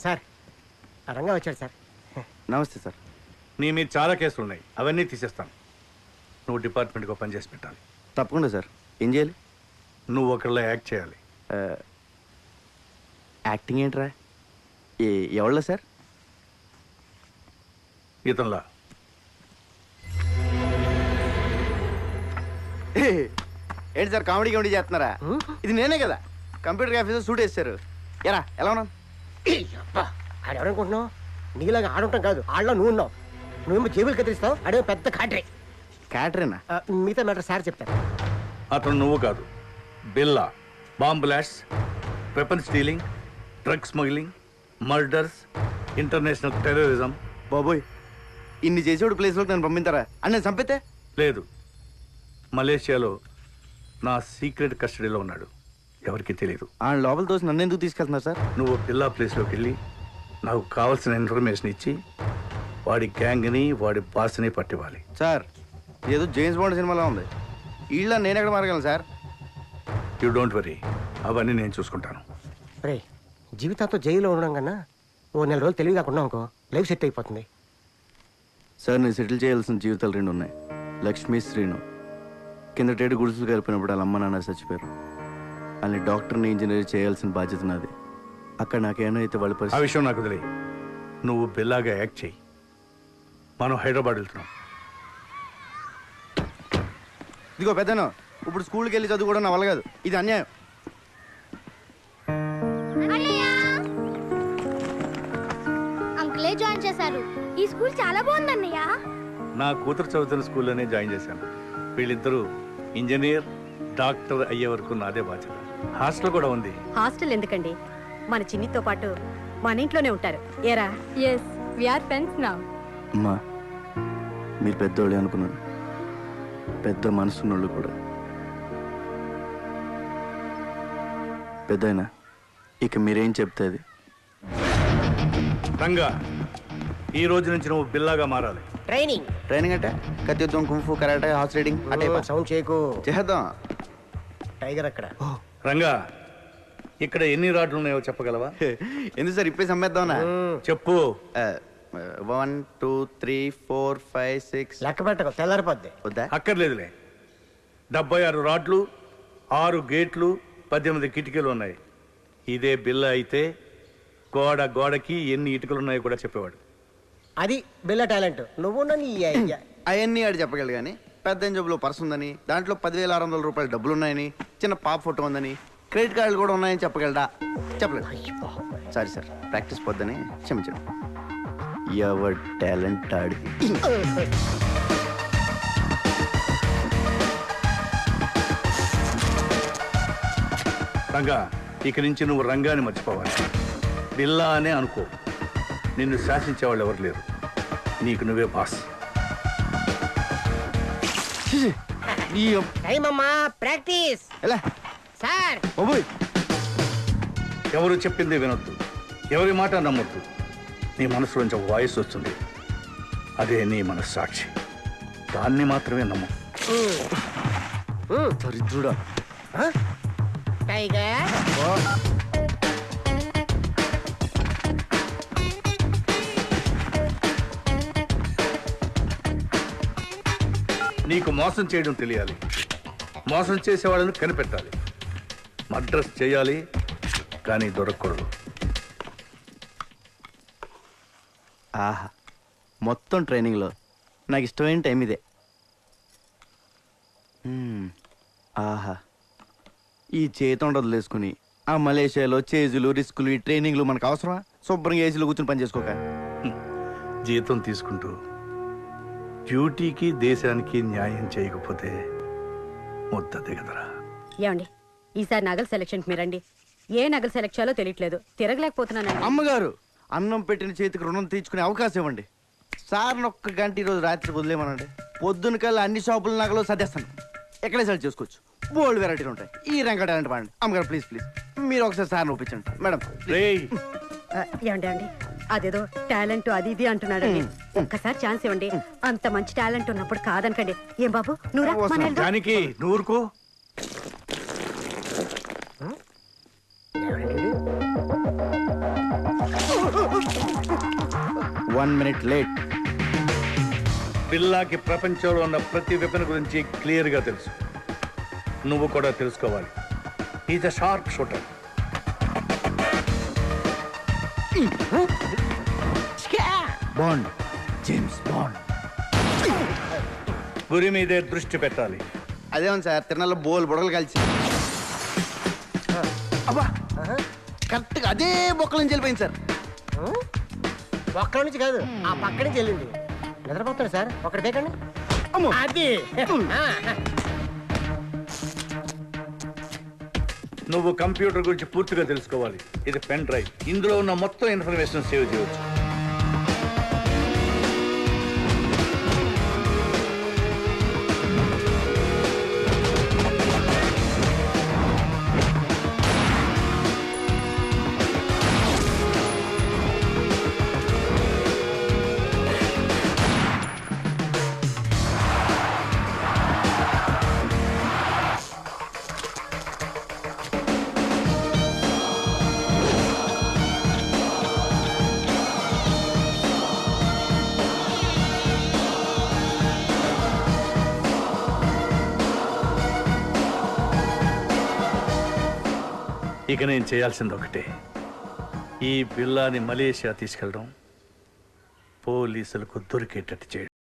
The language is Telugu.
సార్ రంగా వచ్చాడు సార్. నమస్తే సార్. నీ మీద చాలా కేసులు ఉన్నాయి, అవన్నీ తీసేస్తాను. నువ్వు డిపార్ట్మెంట్కి పని చేసి పెట్టాలి. తప్పకుండా సార్. ఏం చేయాలి? నువ్వు ఒకళ్ళ యాక్ట్ చేయాలి. యాక్టింగ్ ఏంట్రా? ఎవళ్ళ సార్? ఇతనిలా. ఏంటి సార్ కామెడీ కామెడీ చేస్తున్నారా? ఇది నేనే కదా కంప్యూటర్ ఆఫీసర్ సూట్ వేస్తారు. ఎరా ఎలా ఉన్నాను? ఆడెవడనుకుంటున్నావు? నీలాగా ఆడుంటాం కాదు, ఆడలో నువ్వు ఉన్నావు. నువ్వేమో జేబులు కత్తిరిస్తావు, అడే పెద్ద కాట్రే. క్యాటరేనా? మిగతా మ్యాటర్ సార్ చెప్తారు. అతను నువ్వు కాదు, బిల్లా. Bomb blast, weapon stealing, drug smuggling, murders, international terrorism. బాబోయ్, ఇన్ని చేసేవాడు ప్లేస్లోకి నన్ను పంపించారా? అని నేను చంపితే? లేదు, మలేషియాలో నా సీక్రెట్ కస్టడీలో ఉన్నాడు, ఎవరికి తెలియదు. ఆ లోపల తోసి నన్ను ఎందుకు తీసుకెళ్తున్నారు సార్? నువ్వు బిల్లా ప్లేస్లోకి వెళ్ళి నాకు కావాల్సిన ఇన్ఫర్మేషన్ ఇచ్చి వాడి గ్యాంగ్ని వాడి బాస్ని పట్టివ్వాలి. సార్ ఏదో జేమ్స్ బాండ్ సినిమాలో ఉంది. వీళ్ళ నేను ఎక్కడ మారగలను సార్? యూ డోంట్ వరీ, అవన్నీ నేను చూసుకుంటాను. రే, జీవితాంతో జైల్లో ఉండడం కన్నా ఓ 4 రోజులు తెలివి కాకుండా అనుకో, లైఫ్ సెట్ అయిపోతుంది. సార్ నేను సెటిల్ చేయాల్సిన జీవితాలు 2 ఉన్నాయి. లక్ష్మి, శ్రీను. కిందటేడు గుడిసెలు కలిపినప్పుడు వాళ్ళ అమ్మ నాన్న చచ్చిపోయారు. వాళ్ళని డాక్టర్ని ఇంజనీర్ చేయాల్సిన బాధ్యత నాది. అక్కడ నాకేమో అయితే వాళ్ళ ఆ పరిస్థితి. విషయం నాకు తెలియదు. నువ్వు బిల్లాగా యాక్ట్ చేయి. మనం హైదరాబాద్ వెళ్తున్నాం. ఇదిగో పెద్దను, ఇప్పుడు స్కూల్కి వెళ్ళి చదువుకోవడం నా వల్ల కాదు. ఇది అన్యాయం. అంకులే జాయిన్ చేశారు. ఈ స్కూల్ చాలా బాగుంది అన్నయ్య. నా కూతురు చదువుతున్న స్కూల్లోనే జాయిన్ చేశాను. వీళ్ళిద్దరూ ఇంజనీర్, డాక్టర్ అయ్యే వరకు నాదే బాధ్యత. హాస్టల్ కూడా ఉంది. హాస్టల్ ఎందుకండి, మన చిన్నితో పాటు మన ఇంట్లోనే ఉంటారు. ఏరా? Yes, we are friends now. అమ్మా, మీరు పెద్దోళ్ళే అనుకున్నాను. పెద్ద మనసున్నోళ్ళు కూడా. పెద్దయినా ఇక మీరేం చెప్తే అది. రంగా, ఈ రోజు నుంచి నువ్వు బిల్లాగా మారాలి. ట్రైనింగ్ ట్రైనింగ్ అంటే కత్తి యుద్ధం, కుంఫు, కరాటే, హార్స్ రైడింగ్ అంటే సౌండ్ చేయకు. చేద్దాం. టైగర్ అక్కడ. రంగా, ఇక్కడ ఎన్ని రాడ్లు ఉన్నాయో చెప్పగలవా? ఎందుకు సార్ ఇప్పేసి అమ్మేద్దామనా? చెప్పు. 1 2 3 4 5 6. లెక్క పెట్టకు, తెల్లారిపోద్ది. వద్దా? అక్కర్లేదులే. 76 రాడ్లు, 6 గేట్లు, 18 కిటికీలు ఉన్నాయి. ఇదే బిల్లా అయితే గోడకి ఎన్ని ఇటుకలు ఉన్నాయో కూడా చెప్పేవాడు. అది బిల్ల టాలెంట్. నువ్వు అవన్నీ ఆడు చెప్పగలరు కానీ పెద్ద జబ్బులో పర్స్ ఉందని, దాంట్లో 10,600 రూపాయల డబ్బులు ఉన్నాయని, చిన్న పాప ఫోటో ఉందని, క్రెడిట్ కార్డులు కూడా ఉన్నాయని చెప్పగలడా? చెప్పలేదు. సారీ సార్, ప్రాక్టీస్ పొద్దని క్షమించండి. ఎవర్ టాలెంట్ ఆడిది. రంగా, ఇక నుంచి నువ్వు రంగాన్ని మర్చిపోవాలి. బిల్లా అనే అనుకో. నిన్ను శాసించేవాళ్ళు ఎవరు లేరు. నీకు నువ్వే బాస్. టైం అమ్మా, ప్రాక్టీస్. ఎలా సార్, ఎవరు చెప్పింది వినొద్దు, ఎవరి మాట నమ్మొద్దు. నీ మనసులోంచి వాయిస్ వస్తుంది, అదే నీ మనస్సాక్షి. దాన్ని మాత్రమే నమ్ము. దరిద్రుడా. టైగర్ నీకు మోసం చేయడం తెలియాలి, మోసం చేసేవాళ్ళని కనిపెట్టాలి. మర్డర్స్ చేయాలి కానీ దొరకకూడదు. ఆహా, మొత్తం ట్రైనింగ్లో నాకు ఇష్టమైన టైం ఇదే. ఆహా, ఈ చేతి వదిలేసుకుని ఆ మలేషియాలో చేజులు, రిస్కులు, ఈ ట్రైనింగ్లు మనకు అవసరమా? శుభ్రంగా ఏసీలో కూర్చొని పని చేసుకోక. జీతం తీసుకుంటూ డ్యూటీకి దేశానికి న్యాయం చేయకపోతే ముద్ద దిగదరా. ఏమండి, ఈసారి నగల సెలక్షన్కి మీరండి. ఏ నగలు సెలెక్ట్ చేయాలో తెలియట్లేదు, తిరగలేకపోతున్నానండి. అమ్మగారు, అన్నం పెట్టిన చేతికి రుణం తీర్చుకునే అవకాశం ఇవ్వండి. సార్ ఒక్క గంట ఈరోజు రాత్రి వదిలేమనండి. పొద్దున కల్లా అన్ని షాపుల నగలు సర్దేస్తాను. ఎక్కడే సెలెక్ట్ చేసుకోవచ్చు. బోల్డ్ వెరైటీలు ఉంటాయి. ఈ రంగ టాలెంట్ వాడండి. అమ్మగారు ప్లీజ్ ప్లీజ్ మీరు ఒకసారి సార్ని ఒప్పించండి మేడం. ఏమండి అండి, అదేదో టాలెంట్ అది ఇది అంటున్నాడండి. ఒక్కసారి ఛాన్స్ ఇవ్వండి. అంత మంచి టాలెంట్ ఉన్నప్పుడు కాదనకండి. ఏం బాబు, నువ్వు దానికి నూరుకో. 1 minute లేట్. బిల్లాకి ప్రపంచంలో ఉన్న ప్రతి వెపన్ గురించి క్లియర్గా తెలుసు. నువ్వు కూడా తెలుసుకోవాలి. Is a sharp shooter. Bond, James bond. గురి మీదే దృష్టి పెట్టాలి. అదేమో సార్, తిరణాల్లో బోల్ బుడగలు కలిసి అబ్బా కరెక్ట్గా అదే బొక్కల నుంచి వెళ్ళిపోయింది సార్. ఒక్కడి నుంచి కాదు, ఆ పక్క నుంచి వెళ్ళింది. నిద్రపోతాడు సార్, ఒకటి బేకండి. అమ్మో. అది నువ్వు కంప్యూటర్ గురించి పూర్తిగా తెలుసుకోవాలి. ఇది పెన్ డ్రైవ్. ఇందులో ఉన్న మొత్తం ఇన్ఫర్మేషన్ సేవ్ చేయవచ్చు. ఇక నేను చేయాల్సింది ఒకటే, ఈ బిల్లాని మలేషియా తీసుకెళ్ళడం, పోలీసులకు దొరికేటట్టు చేయడం.